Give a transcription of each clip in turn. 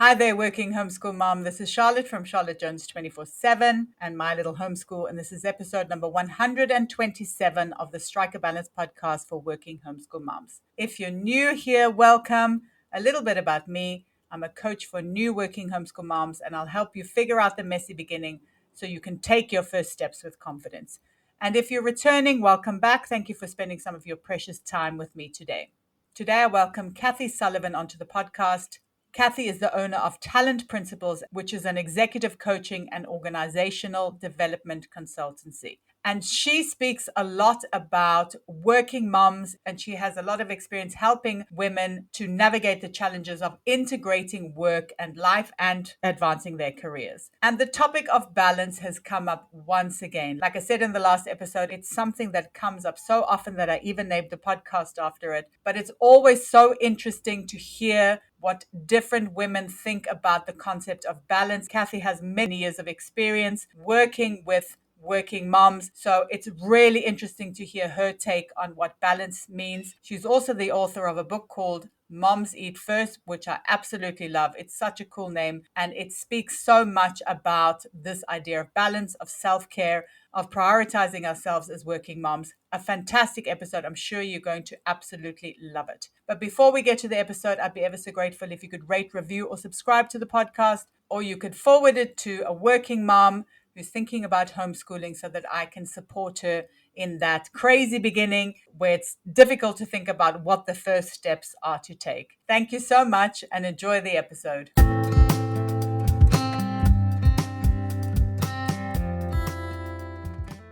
Hi there, Working Homeschool Mom. This is Charlotte from Charlotte Jones 24/7 and My Little Homeschool. And this is episode number 127 of the Strike a Balance podcast for Working Homeschool Moms. If you're new here, welcome. A little bit about me. I'm a coach for new working homeschool moms, and I'll help you figure out the messy beginning so you can take your first steps with confidence. And if you're returning, welcome back. Thank you for spending some of your precious time with me today. Today, I welcome Kathy Sullivan onto the podcast. Kathy is the owner of Talent Principles, which is an executive coaching and organizational development consultancy. And she speaks a lot about working moms, and she has a lot of experience helping women to navigate the challenges of integrating work and life and advancing their careers. And the topic of balance has come up once again. Like I said in the last episode, it's something that comes up so often that I even named the podcast after it. But it's always so interesting to hear what different women think about the concept of balance. Kathy has many years of experience working with working moms, so it's really interesting to hear her take on what balance means. She's also the author of a book called Moms Eat First, which I absolutely love. It's such a cool name, and it speaks so much about this idea of balance, of self-care, of prioritizing ourselves as working moms. A fantastic episode. I'm sure you're going to absolutely love it. But before we get to the episode, I'd be ever so grateful if you could rate, review, or subscribe to the podcast, or you could forward it to a working mom who's thinking about homeschooling so that I can support her in that crazy beginning where it's difficult to think about what the first steps are to take. Thank you so much and enjoy the episode.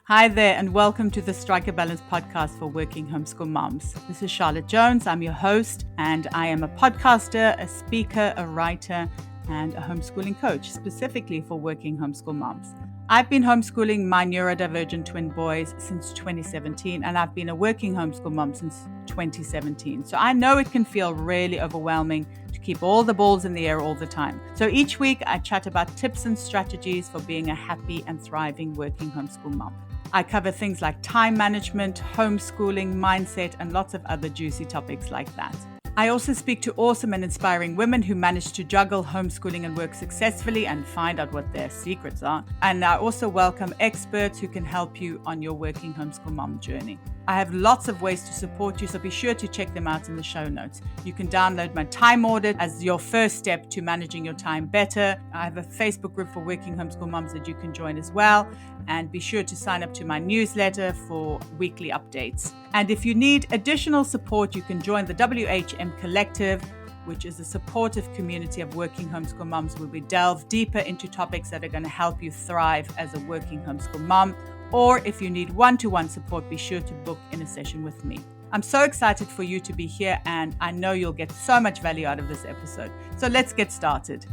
Hi there, and welcome to the Strike a Balance podcast for working homeschool moms. This is Charlotte Jones. I'm your host, and I am a podcaster, a speaker, a writer, and a homeschooling coach, specifically for working homeschool moms. I've been homeschooling my neurodivergent twin boys since 2017, and I've been a working homeschool mom since 2017. So I know it can feel really overwhelming to keep all the balls in the air all the time. So each week I chat about tips and strategies for being a happy and thriving working homeschool mom. I cover things like time management, homeschooling, mindset, and lots of other juicy topics like that. I also speak to awesome and inspiring women who manage to juggle homeschooling and work successfully and find out what their secrets are. And I also welcome experts who can help you on your working homeschool mom journey. I have lots of ways to support you, so be sure to check them out in the show notes. You can download my time audit as your first step to managing your time better. I have a Facebook group for working homeschool moms that you can join as well. And be sure to sign up to my newsletter for weekly updates. And if you need additional support, you can join the WHM Collective, which is a supportive community of working homeschool moms where we delve deeper into topics that are going to help you thrive as a working homeschool mom. Or if you need one-to-one support, be sure to book in a session with me. I'm so excited for you to be here, and I know you'll get so much value out of this episode. So let's get started.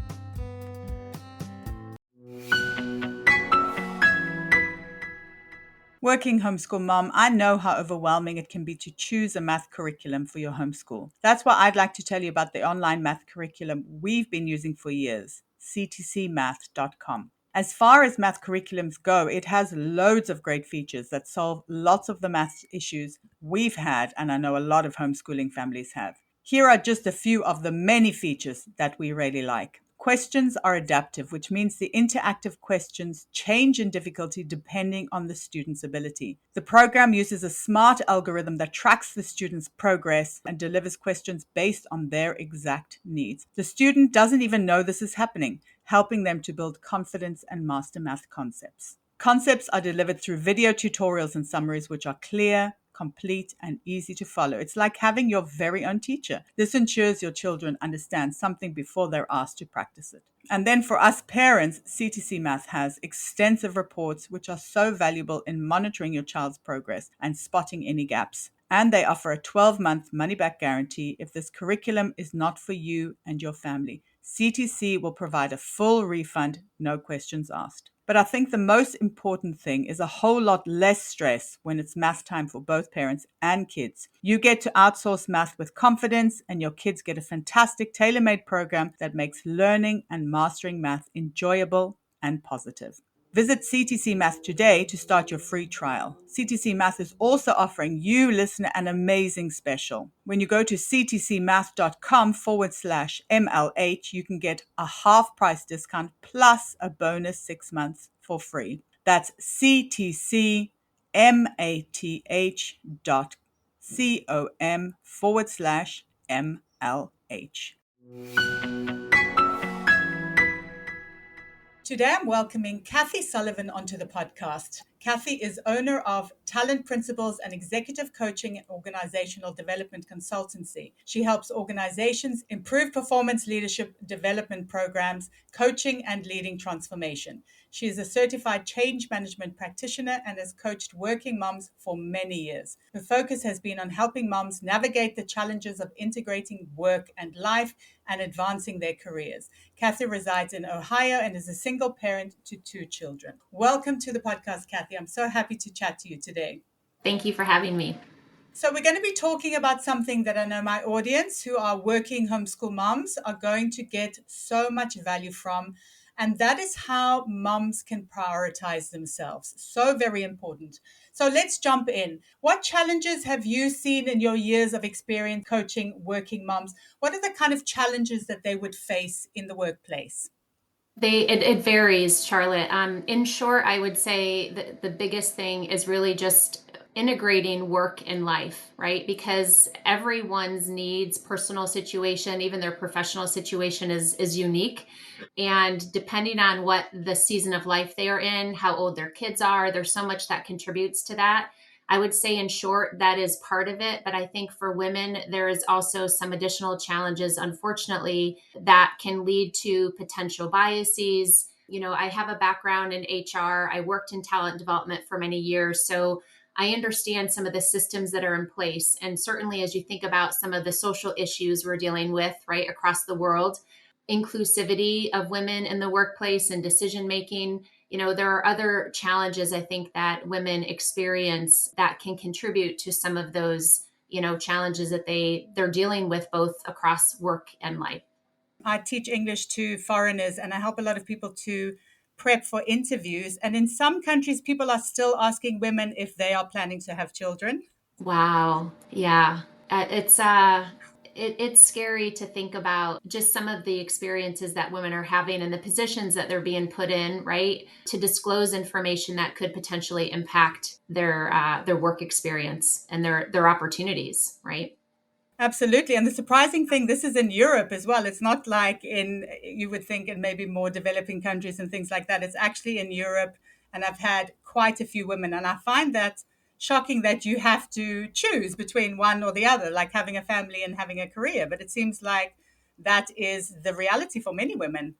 Working homeschool mom, I know how overwhelming it can be to choose a math curriculum for your homeschool. That's why I'd like to tell you about the online math curriculum we've been using for years, ctcmath.com. As far as math curriculums go, it has loads of great features that solve lots of the math issues we've had, and I know a lot of homeschooling families have. Here are just a few of the many features that we really like. Questions are adaptive, which means the interactive questions change in difficulty depending on the student's ability. The program uses a smart algorithm that tracks the student's progress and delivers questions based on their exact needs. The student doesn't even know this is happening, helping them to build confidence and master math concepts. Concepts are delivered through video tutorials and summaries which are clear, complete, and easy to follow. It's like having your very own teacher. This ensures your children understand something before they're asked to practice it. And then for us parents, CTC Math has extensive reports which are so valuable in monitoring your child's progress and spotting any gaps. And they offer a 12-month money-back guarantee if this curriculum is not for you and your family. CTC will provide a full refund, no questions asked. But I think the most important thing is a whole lot less stress when it's math time for both parents and kids. You get to outsource math with confidence, and your kids get a fantastic tailor-made program that makes learning and mastering math enjoyable and positive. Visit CTC Math today to start your free trial. CTC Math is also offering you, listener, an amazing special. When you go to ctcmath.com/MLH, you can get a half price discount plus a bonus 6 months for free. That's ctcmath.com/MLH. Today, I'm welcoming Kathy Sullivan onto the podcast. Kathy is owner of Talent Principles and Executive Coaching and Organizational Development Consultancy. She helps organizations improve performance leadership development programs, coaching, and leading transformation. She is a certified change management practitioner and has coached working moms for many years. Her focus has been on helping moms navigate the challenges of integrating work and life and advancing their careers. Kathy resides in Ohio and is a single parent to 2 children. Welcome to the podcast, Kathy. I'm so happy to chat to you today. Thank you for having me. So we're going to be talking about something that I know my audience who are working homeschool moms are going to get so much value from. And that is how moms can prioritize themselves. So very important. So let's jump in. What challenges have you seen in your years of experience coaching working moms? What are the kind of challenges that they would face in the workplace? It varies, Charlotte. In short, I would say that the biggest thing is really just integrating work and life, right? Because everyone's needs, personal situation, even their professional situation is unique. And depending on what the season of life they are in, how old their kids are, there's so much that contributes to that. I would say, in short, that is part of it. But I think for women, there is also some additional challenges, unfortunately, that can lead to potential biases. You know, I have a background in HR. I worked in talent development for many years. So I understand some of the systems that are in place. And certainly, as you think about some of the social issues we're dealing with, right, across the world, inclusivity of women in the workplace and decision making, you know, there are other challenges I think that women experience that can contribute to some of those, you know, challenges that they're dealing with both across work and life. I teach English to foreigners and I help a lot of people to prep for interviews. And in some countries, people are still asking women if they are planning to have children. Wow. Yeah. It's scary to think about just some of the experiences that women are having and the positions that they're being put in, right? To disclose information that could potentially impact their work experience and their opportunities, right? Absolutely. And the surprising thing, this is in Europe as well. It's not like you would think in maybe more developing countries and things like that. It's actually in Europe. And I've had quite a few women. And I find that shocking that you have to choose between one or the other, like having a family and having a career. But it seems like that is the reality for many women.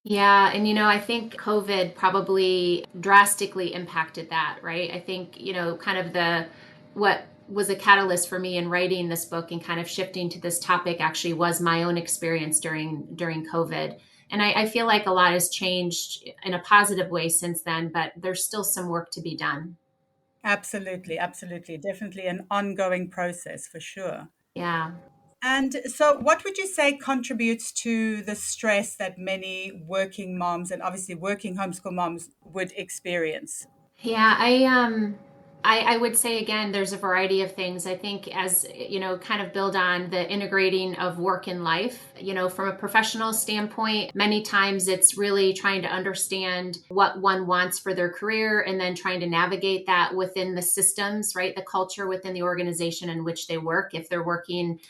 Yeah, and you know, I think COVID probably drastically impacted that, right? I think, you know, kind of the what was a catalyst for me in writing this book and kind of shifting to this topic actually was my own experience during COVID. And I feel like a lot has changed in a positive way since then, but there's still some work to be done. Absolutely. Absolutely. Definitely an ongoing process for sure. Yeah. And so, what would you say contributes to the stress that many working moms and obviously working homeschool moms would experience? Yeah, I would say again, there's a variety of things. I think as you know, kind of build on the integrating of work and life. You know, from a professional standpoint, many times it's really trying to understand what one wants for their career and then trying to navigate that within the systems, right? The culture within the organization in which they work, if they're working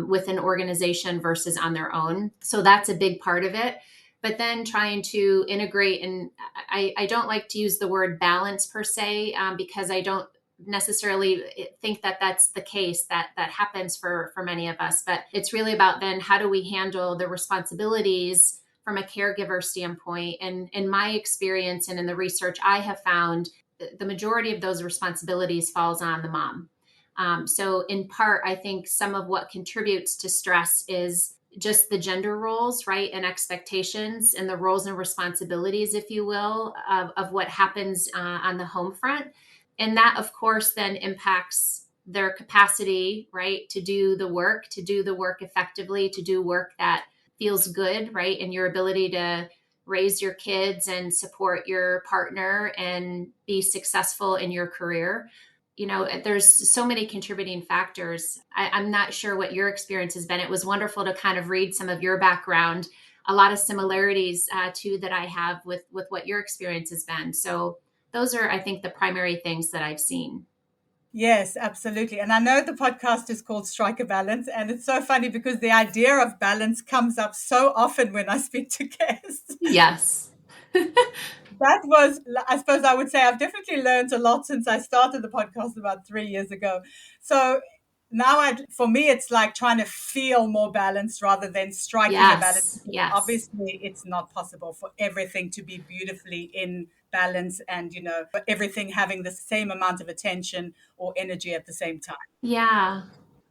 with an organization versus on their own. So that's a big part of it, but then trying to integrate. And I don't like to use the word balance per se, because I don't necessarily think that that's the case that happens for many of us, but it's really about then how do we handle the responsibilities from a caregiver standpoint. And in my experience and in the research I have found, the majority of those responsibilities falls on the mom. So in part, I think some of what contributes to stress is just the gender roles, right? And expectations and the roles and responsibilities, if you will, of what happens on the home front. And that, of course, then impacts their capacity, right? To do the work effectively, to do work that feels good, right? And your ability raise your kids and support your partner and be successful in your career. There's so many contributing factors. I'm not sure what your experience has been. It was wonderful to kind of read some of your background, a lot of similarities too that I have with what your experience has been. So those are, I think, the primary things that I've seen. Yes, absolutely. And I know the podcast is called Strike a Balance. And it's so funny because the idea of balance comes up so often when I speak to guests. Yes. That was, I suppose I would say I've definitely learned a lot since I started the podcast about 3 years ago. So now for me, it's like trying to feel more balanced rather than striking a balance. Yes. Yes. Obviously, it's not possible for everything to be beautifully in balance and, for everything having the same amount of attention or energy at the same time. Yeah.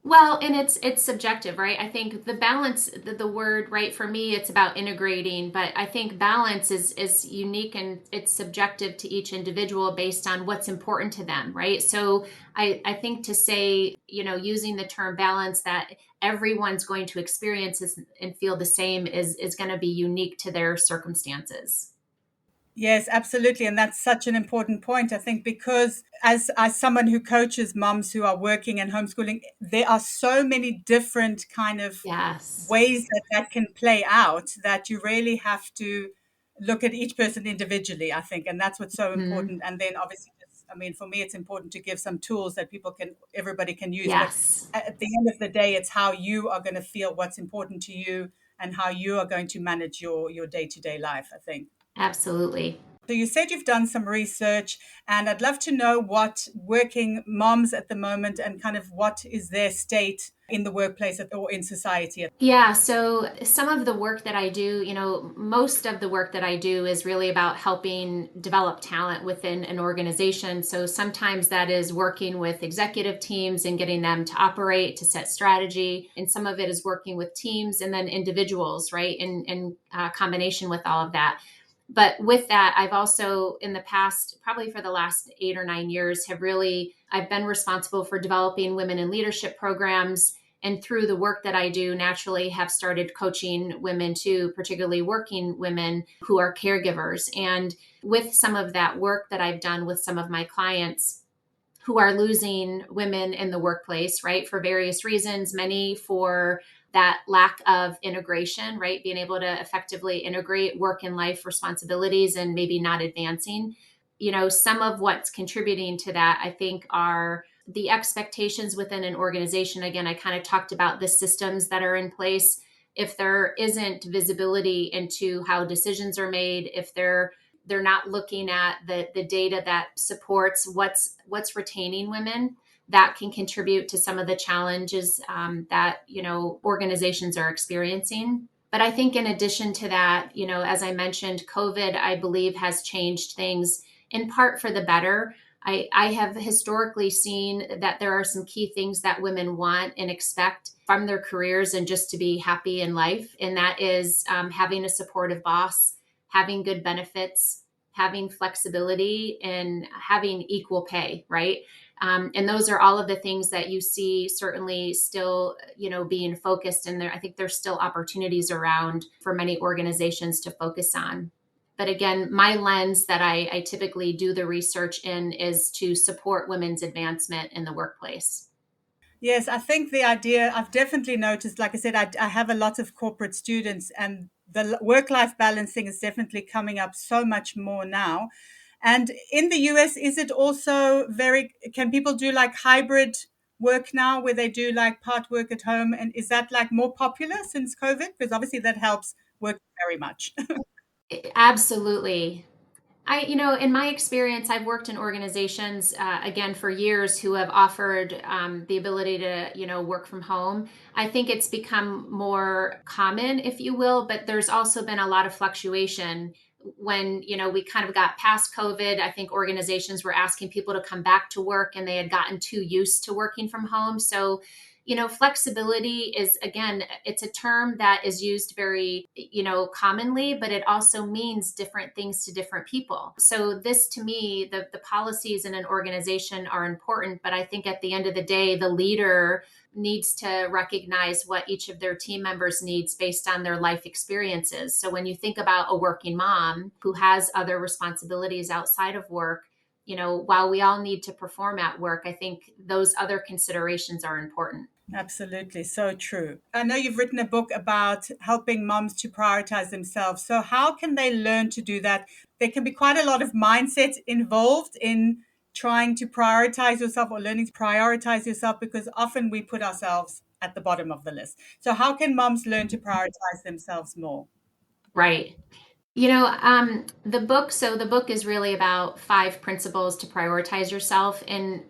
Well, and it's subjective, right? I think the balance, the word, right, for me, it's about integrating, but I think balance is unique and it's subjective to each individual based on what's important to them, right? So I think to say, using the term balance that everyone's going to experience and feel the same is going to be unique to their circumstances. Yes, absolutely. And that's such an important point, I think, because as someone who coaches moms who are working and homeschooling, there are so many different kind of Yes. ways that can play out that you really have to look at each person individually, I think. And that's what's so Hmm. important. And then obviously, I mean, for me, it's important to give some tools that everybody can use. But Yes. at the end of the day, it's how you are going to feel what's important to you and how you are going to manage your day-to-day life, I think. Absolutely. So you said you've done some research, and I'd love to know what working moms at the moment and kind of what is their state in the workplace or in society. Yeah, so some of the work that I do, most of the work that I do is really about helping develop talent within an organization. So sometimes that is working with executive teams and getting them to operate, to set strategy. And some of it is working with teams and then individuals, right? In combination with all of that. But with that, I've also in the past, probably for the last 8 or 9 years, I've been responsible for developing women in leadership programs, and through the work that I do, naturally have started coaching women too, particularly working women who are caregivers. And with some of that work that I've done with some of my clients who are losing women in the workplace, right, for various reasons, many for that lack of integration, right, being able to effectively integrate work and life responsibilities and maybe not advancing. Some of what's contributing to that, I think, are the expectations within an organization. Again, I kind of talked about the systems that are in place. If there isn't visibility into how decisions are made, if they're not looking at the data that supports what's retaining women, that can contribute to some of the challenges that organizations are experiencing. But I think in addition to that, as I mentioned, COVID, I believe, has changed things in part for the better. I have historically seen that there are some key things that women want and expect from their careers and just to be happy in life. And that is having a supportive boss, having good benefits, having flexibility, and having equal pay, right? And those are all of the things that you see certainly still, being focused in there. I think there's still opportunities around for many organizations to focus on. But again, my lens that I typically do the research in is to support women's advancement in the workplace. Yes, I think the idea I've definitely noticed, like I said, I have a lot of corporate students, and the work-life balancing is definitely coming up so much more now. And in the US, is it also can people do like hybrid work now where they do like part work at home? And is that like more popular since COVID? Because obviously that helps work very much. Absolutely. In my experience, I've worked in organizations, again, for years who have offered the ability to, work from home. I think it's become more common, if you will, but there's also been a lot of fluctuation. When, we kind of got past COVID, I think organizations were asking people to come back to work and they had gotten too used to working from home. So, Flexibility is, again, it's a term that is used very, commonly, but it also means different things to different people. So this, to me, the policies in an organization are important, but I think at the end of the day, the leader needs to recognize what each of their team members needs based on their life experiences. So when you think about a working mom who has other responsibilities outside of work, while we all need to perform at work, I think those other considerations are important. Absolutely. So true. I know you've written a book about helping moms to prioritize themselves. So, how can they learn to do that? There can be quite a lot of mindset involved in trying to prioritize yourself or learning to prioritize yourself because often we put ourselves at the bottom of the list. So, how can moms learn to prioritize themselves more? Right. The book is really about 5 principles to prioritize yourself. And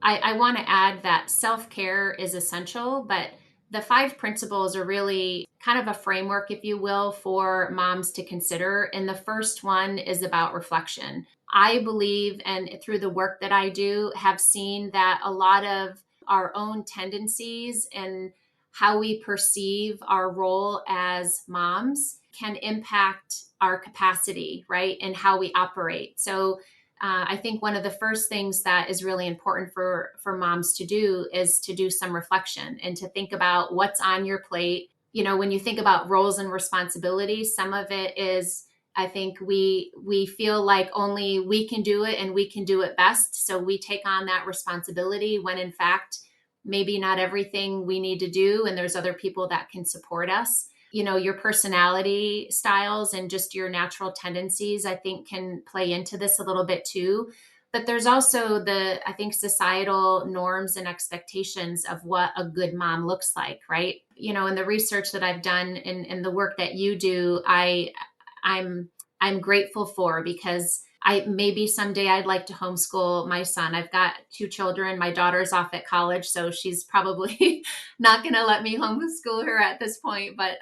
I want to add that self care is essential, but the 5 principles are really kind of a framework, if you will, for moms to consider. And the first one is about reflection. I believe, and through the work that I do, have seen that a lot of our own tendencies and how we perceive our role as moms can impact our capacity, right? And how we operate. So I think one of the first things that is really important for moms to do is to do some reflection and to think about what's on your plate. When you think about roles and responsibilities, some of it is, I think we feel like only we can do it and we can do it best. So we take on that responsibility when in fact, maybe not everything we need to do, and there's other people that can support us. Your personality styles and just your natural tendencies, I think, can play into this a little bit too. But there's also I think, societal norms and expectations of what a good mom looks like, right? In the research that I've done and the work that you do, I'm I'm grateful for, because I maybe someday I'd like to homeschool my son. I've got 2 children. My daughter's off at college, so she's probably not going to let me homeschool her at this point. But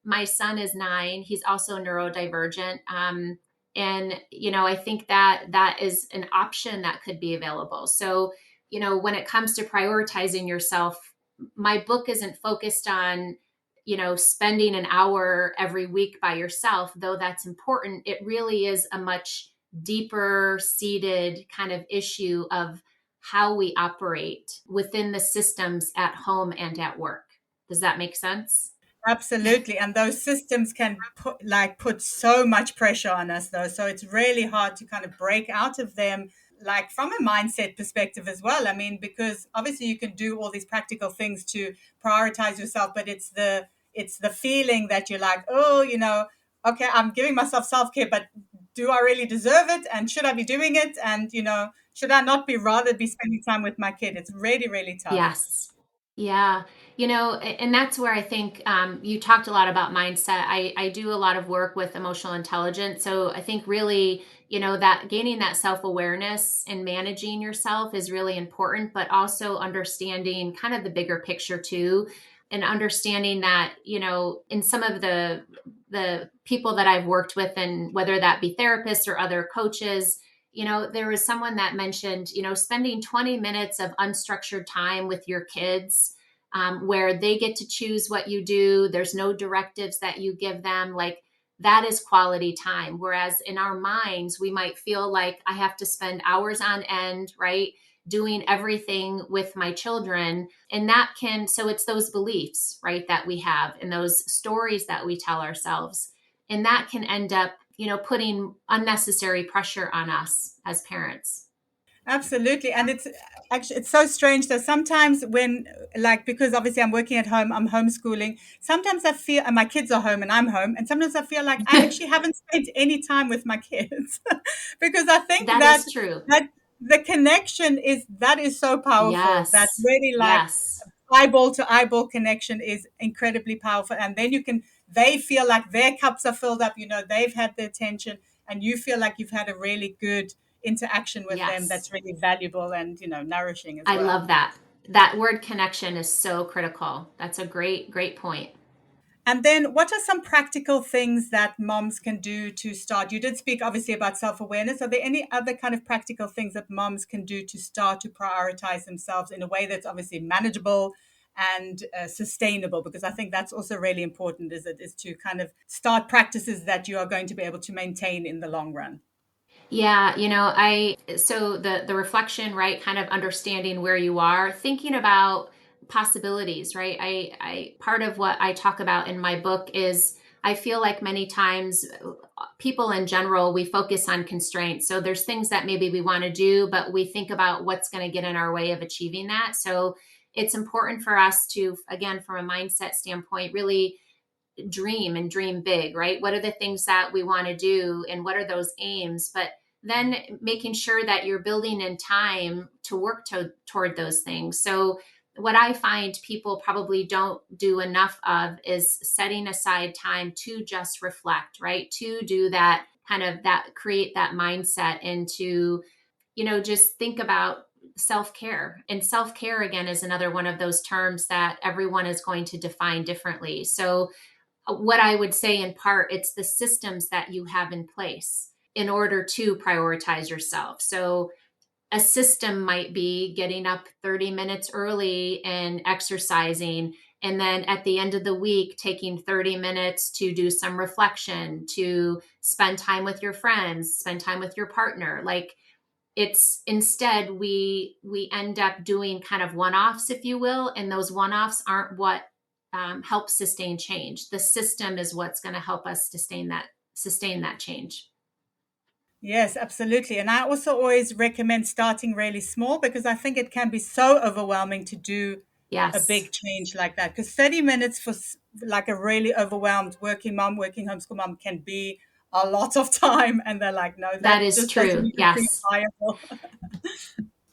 my son is 9. He's also neurodivergent. And I think that that is an option that could be available. So when it comes to prioritizing yourself, my book isn't focused on spending an hour every week by yourself, though that's important. It really is a much deeper seated kind of issue of how we operate within the systems at home and at work. Does that make sense? Absolutely. And those systems can put so much pressure on us though. So it's really hard to kind of break out of them, like from a mindset perspective as well. I mean, because obviously you can do all these practical things to prioritize yourself, but it's the feeling that you're like, oh, okay, I'm giving myself self-care, but do I really deserve it? And should I be doing it? And, should I not rather be spending time with my kid? It's really, really tough. Yes. Yeah. And that's where I think you talked a lot about mindset. I do a lot of work with emotional intelligence. So I think really, that gaining that self awareness and managing yourself is really important, but also understanding kind of the bigger picture too. And understanding that, in some of the people that I've worked with, and whether that be therapists or other coaches, there was someone that mentioned, spending 20 minutes of unstructured time with your kids, where they get to choose what you do. There's no directives that you give them. Like, that is quality time. Whereas in our minds, we might feel like I have to spend hours on end, right? Doing everything with my children. And so it's those beliefs, right, that we have, and those stories that we tell ourselves. And that can end up putting unnecessary pressure on us as parents. Absolutely. And it's so strange that sometimes when, like, because obviously I'm working at home, I'm homeschooling, sometimes I feel, and my kids are home and I'm home, and sometimes I feel like I actually haven't spent any time with my kids because I think That that is true. that the connection is so powerful, that Yes. really, like, Yes. eyeball to eyeball connection is incredibly powerful. And then they feel like their cups are filled up, they've had the attention, and you feel like you've had a really good interaction with them Yes. that's really valuable and, nourishing as I well. love that. That word connection is so critical. That's a great, great point. And then what are some practical things that moms can do to start? You did speak obviously about self-awareness. Are there any other kind of practical things that moms can do to start to prioritize themselves in a way that's obviously manageable and sustainable, because I think that's also really important, is to kind of start practices that you are going to be able to maintain in the long run. Yeah, so the reflection, right, kind of understanding where you are, thinking about possibilities, right? I part of what I talk about in my book is I feel like many times people in general, we focus on constraints. So there's things that maybe we want to do, but we think about what's going to get in our way of achieving that. So it's important for us to, again, from a mindset standpoint, really dream and dream big, right? What are the things that we want to do and what are those aims? But then making sure that you're building in time to work toward those things. So what I find people probably don't do enough of is setting aside time to just reflect, right? To do that kind of that create that mindset and to, just think about self-care. And self-care again is another one of those terms that everyone is going to define differently. So what I would say in part, it's the systems that you have in place in order to prioritize yourself. So a system might be getting up 30 minutes early and exercising. And then at the end of the week, taking 30 minutes to do some reflection, to spend time with your friends, spend time with your partner. Like it's instead we end up doing kind of one-offs, if you will, and those one-offs aren't what helps sustain change. The system is what's going to help us sustain that change. Yes, absolutely. And I also always recommend starting really small, because I think it can be so overwhelming to do a Yes, big change like that. Because 30 minutes for like a really overwhelmed working mom, working homeschool mom can be a lot of time. And they're like, no, that that is just doesn't true. even seem Yes. viable.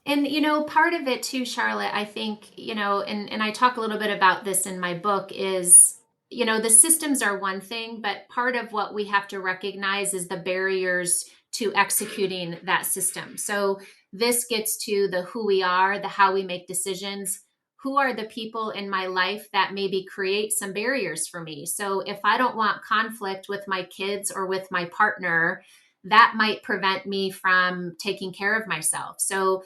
And part of it too, Charlotte, I think, and I talk a little bit about this in my book is, the systems are one thing, but part of what we have to recognize is the barriers to executing that system. So this gets to the who we are, the how we make decisions. Who are the people in my life that maybe create some barriers for me? So if I don't want conflict with my kids or with my partner, that might prevent me from taking care of myself. So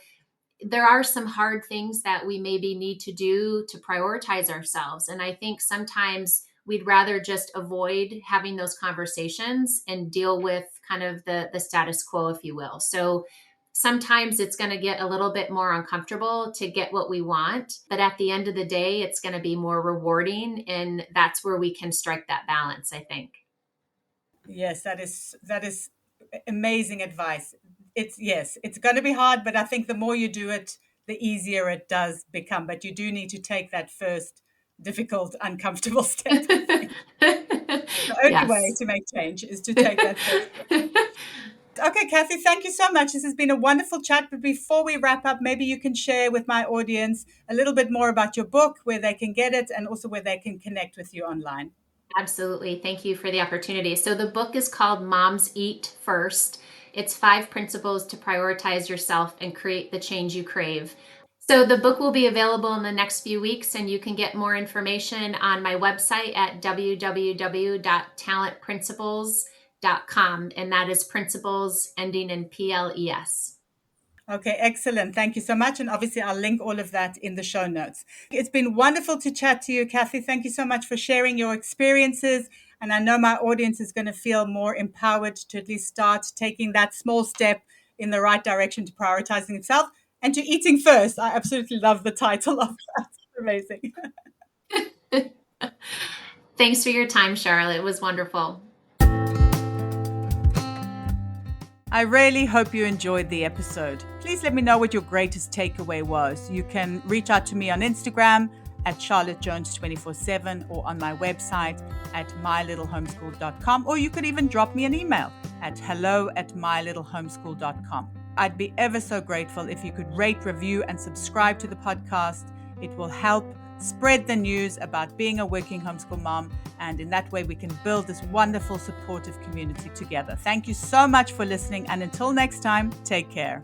there are some hard things that we maybe need to do to prioritize ourselves. And I think sometimes we'd rather just avoid having those conversations and deal with kind of the status quo, if you will. So sometimes it's going to get a little bit more uncomfortable to get what we want. But at the end of the day, it's going to be more rewarding. And that's where we can strike that balance, I think. Yes, that is amazing advice. It's going to be hard, but I think the more you do it, the easier it does become. But you do need to take that first difficult, uncomfortable step, I think. The only way Yes. to make change is to take that first step. Okay, Kathy, thank you so much. This has been a wonderful chat. But before we wrap up, maybe you can share with my audience a little bit more about your book, where they can get it, and also where they can connect with you online. Absolutely. Thank you for the opportunity. So, the book is called Moms Eat First. It's 5 principles to prioritize yourself and create the change you crave. So, the book will be available in the next few weeks, and you can get more information on my website at www.talentprinciples.com. And that is principles ending in PLES. Okay, excellent. Thank you so much. And obviously, I'll link all of that in the show notes. It's been wonderful to chat to you, Kathy. Thank you so much for sharing your experiences. And I know my audience is going to feel more empowered to at least start taking that small step in the right direction to prioritizing itself and to eating first. I absolutely love the title of that. Amazing. Thanks for your time, Charlotte. It was wonderful. I really hope you enjoyed the episode. Please let me know what your greatest takeaway was. You can reach out to me on Instagram at charlottejones247 or on my website at mylittlehomeschool.com, or you could even drop me an email at hello@mylittlehomeschool.com. I'd be ever so grateful if you could rate, review, and subscribe to the podcast. It will help spread the news about being a working homeschool mom, and in that way we can build this wonderful supportive community together. Thank you so much for listening, and until next time, take care.